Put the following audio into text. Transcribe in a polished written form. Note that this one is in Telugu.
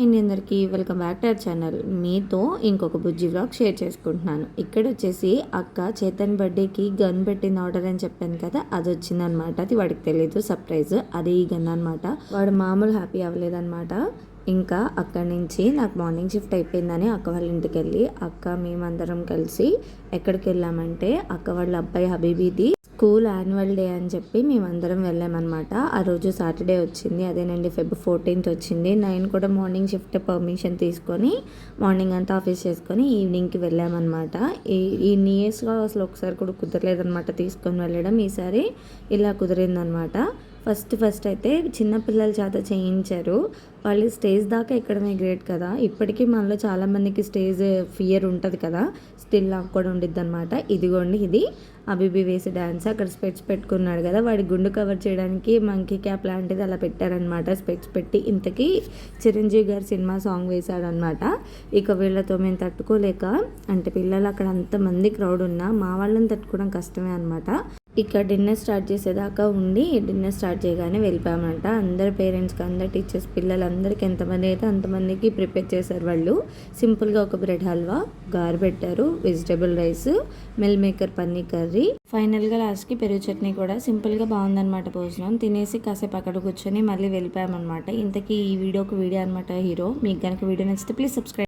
అండ్ అందరికీ welcome back to our channel. మీతో ఇంకొక బుజ్జి వ్లాగ్ షేర్ చేసుకుంటున్నాను. ఇక్కడ వచ్చేసి అక్క చేతన్ బర్త్డేకి గన్ పెట్టింది ఆర్డర్ అని చెప్పాను కదా, అది వచ్చిందనమాట. అది వాడికి తెలియదు, సర్ప్రైజ్. అదే ఈ గన్ అనమాట. వాడు మామూలు హ్యాపీ అవ్వలేదన్నమాట. ఇంకా అక్కడి నుంచి నాకు మార్నింగ్ షిఫ్ట్ అయిపోయిందని అక్క వాళ్ళ ఇంటికి వెళ్ళి మేమందరం కలిసి ఎక్కడికి వెళ్ళామంటే అక్క వాళ్ళ అబ్బాయి హబీబీది స్కూల్ యాన్యువల్ డే అని చెప్పి మేమందరం వెళ్ళామన్నమాట. ఆ రోజు సాటర్డే వచ్చింది, అదేనండి Feb 14th వచ్చింది. నేను కూడా మార్నింగ్ షిఫ్ట్ పర్మిషన్ తీసుకొని మార్నింగ్ అంతా ఆఫీస్ చేసుకొని ఈవినింగ్కి వెళ్ళామన్నమాట. ఈ ఇయర్స్గా అసలు ఒకసారి కూడా కుదరలేదన్నమాట తీసుకొని వెళ్ళడం. ఈసారి ఇలా కుదిరిందనమాట. ఫస్ట్ అయితే చిన్నపిల్లల చేత చేయించారు. వాళ్ళు స్టేజ్ దాకా ఎక్కడమే గ్రేట్ కదా. ఇప్పటికీ మనలో చాలామందికి స్టేజ్ ఫియర్ ఉంటుంది కదా, స్టిల్ నాకు కూడా ఉండిద్ది అనమాట. ఇదిగోండి, ఇది అబిబి వేసి డ్యాన్స్. అక్కడ స్పెట్స్ పెట్టుకున్నాడు కదా, వాడి గుండు కవర్ చేయడానికి మంకీ క్యాప్ లాంటిది అలా పెట్టారనమాట. స్పెట్స్ పెట్టి ఇంతకీ చిరంజీవి గారి సినిమా సాంగ్ వేశాడనమాట. ఇక వీళ్ళతో మేము తట్టుకోలేక, అంటే పిల్లలు అక్కడ అంతమంది క్రౌడ్ ఉన్నా మా వాళ్ళని తట్టుకోవడం కష్టమే అనమాట. ఇక డిన్నర్ స్టార్ట్ చేసేదాకా ఉండి డిన్నర్ స్టార్ట్ చేయగానే వెళ్ళిపోయామంట. అందరు పేరెంట్స్కి, అందరు టీచర్స్, పిల్లలందరికీ ఎంతమంది అయితే అంతమందికి ప్రిపేర్ చేశారు వాళ్ళు. సింపుల్గా ఒక బ్రెడ్ హల్వా, గారు పెట్టారు, vegetable rice, meal maker paneer curry, ఫైనల్గా లాస్ట్కి పెరుగు చట్నీ కూడా. సింపుల్గా బాగుందన్నమాట భోజనం. తినేసి కాసేపు అక్కడ కూర్చొని మళ్ళీ వెళ్ళిపోయామన్నమాట. ఇంతకీ ఈ వీడియో అనమాట హీరో. మీకు కనుక వీడియో నచ్చితే ప్లీజ్ సబ్స్క్రైబ్.